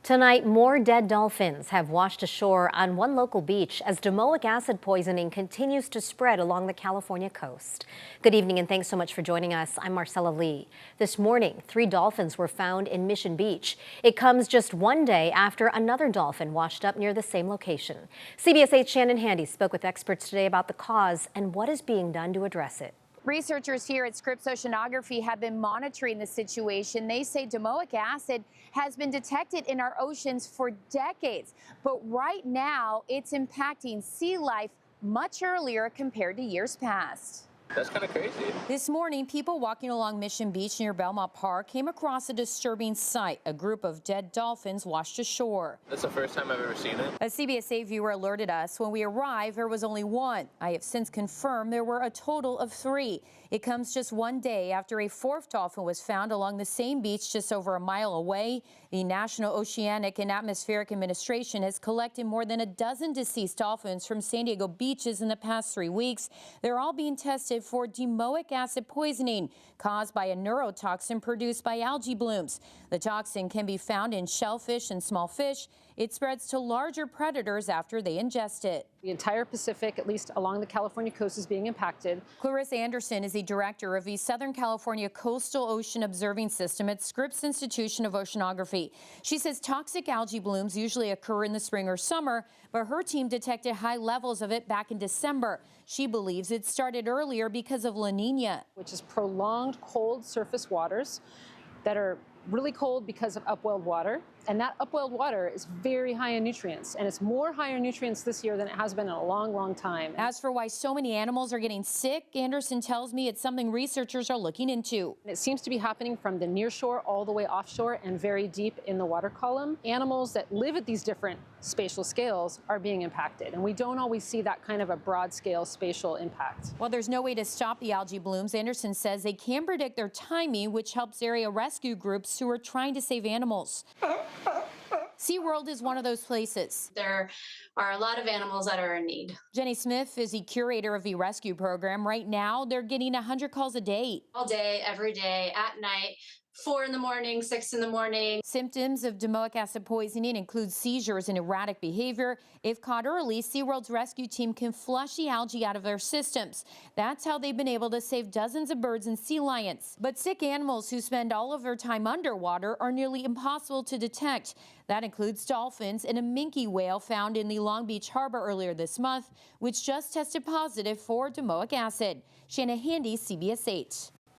Tonight, more dead dolphins have washed ashore on one local beach as domoic acid poisoning continues to spread along the California coast. Good evening and thanks so much for joining us. I'm Marcella Lee. This morning, 3 dolphins were found in Mission Beach. It comes just one day after another dolphin washed up near the same location. CBS 8's Shannon Handy spoke with experts today about the cause and what is being done to address it. Researchers here at Scripps Oceanography have been monitoring the situation. They say domoic acid has been detected in our oceans for decades, but right now it's impacting sea life much earlier compared to years past. That's kind of crazy. This morning, people walking along Mission Beach near Belmont Park came across a disturbing sight. A group of dead dolphins washed ashore. That's the first time I've ever seen it. A CBS 8 viewer alerted us. When we arrived, there was only one. I have since confirmed there were a total of 3. It comes just one day after a 4th dolphin was found along the same beach just over a mile away. The National Oceanic and Atmospheric Administration has collected more than a dozen deceased dolphins from San Diego beaches in the past 3 weeks. They're all being tested for domoic acid poisoning caused by a neurotoxin produced by algae blooms. The toxin can be found in shellfish and small fish. It spreads to larger predators after they ingest it. The entire Pacific, at least along the California coast, is being impacted. Clarissa Anderson is the director of the Southern California Coastal Ocean Observing System at Scripps Institution of Oceanography. She says toxic algae blooms usually occur in the spring or summer, but her team detected high levels of it back in December. She believes it started earlier because of La Nina, which is prolonged cold surface waters that are really cold because of upwelled water. And that upwelled water is very high in nutrients, and it's more higher nutrients this year than it has been in a long, long time. As for why so many animals are getting sick, Anderson tells me it's something researchers are looking into. It seems to be happening from the near shore all the way offshore and very deep in the water column. Animals that live at these different spatial scales are being impacted, and we don't always see that kind of a broad scale spatial impact. While there's no way to stop the algae blooms, Anderson says they can predict their timing, which helps area rescue groups who are trying to save animals. SeaWorld is one of those places. There are a lot of animals that are in need. Jenny Smith is the curator of the rescue program. Right now, they're getting 100 calls a day. All day, every day, at night, 4 in the morning, 6 in the morning. Symptoms of domoic acid poisoning include seizures and erratic behavior. If caught early, SeaWorld's rescue team can flush the algae out of their systems. That's how they've been able to save dozens of birds and sea lions. But sick animals who spend all of their time underwater are nearly impossible to detect. That includes dolphins and a minke whale found in the Long Beach harbor earlier this month, which just tested positive for domoic acid. Shannon Handy, CBS 8.